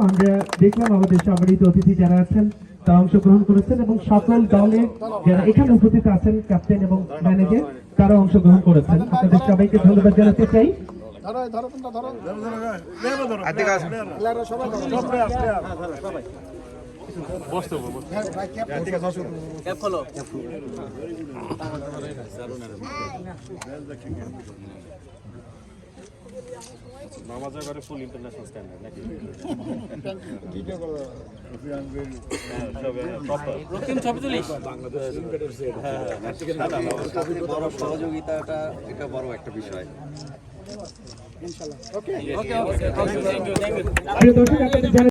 আমরা দেখলাম আমাদের সম্মানিত অতিথি যারা আছেন তারা অংশগ্রহণ করেছেন এবং সকল দলে যারা এখানে উপস্থিত আছেন ক্যাপ্টেন এবং ম্যানেজার তারা অংশগ্রহণ করেছেন। আপনাদের সবাইকে ধন্যবাদ জানাতে চাই। নামাজের ঘরে ফুল ইন্টারন্যাশনাল স্ট্যান্ডার্ড নাকি বড় সহযোগিতাটা এটা বড় একটা বিষয়। ইনশাআল্লাহ। ওকে ওকে ওকে থ্যাংক ইউ।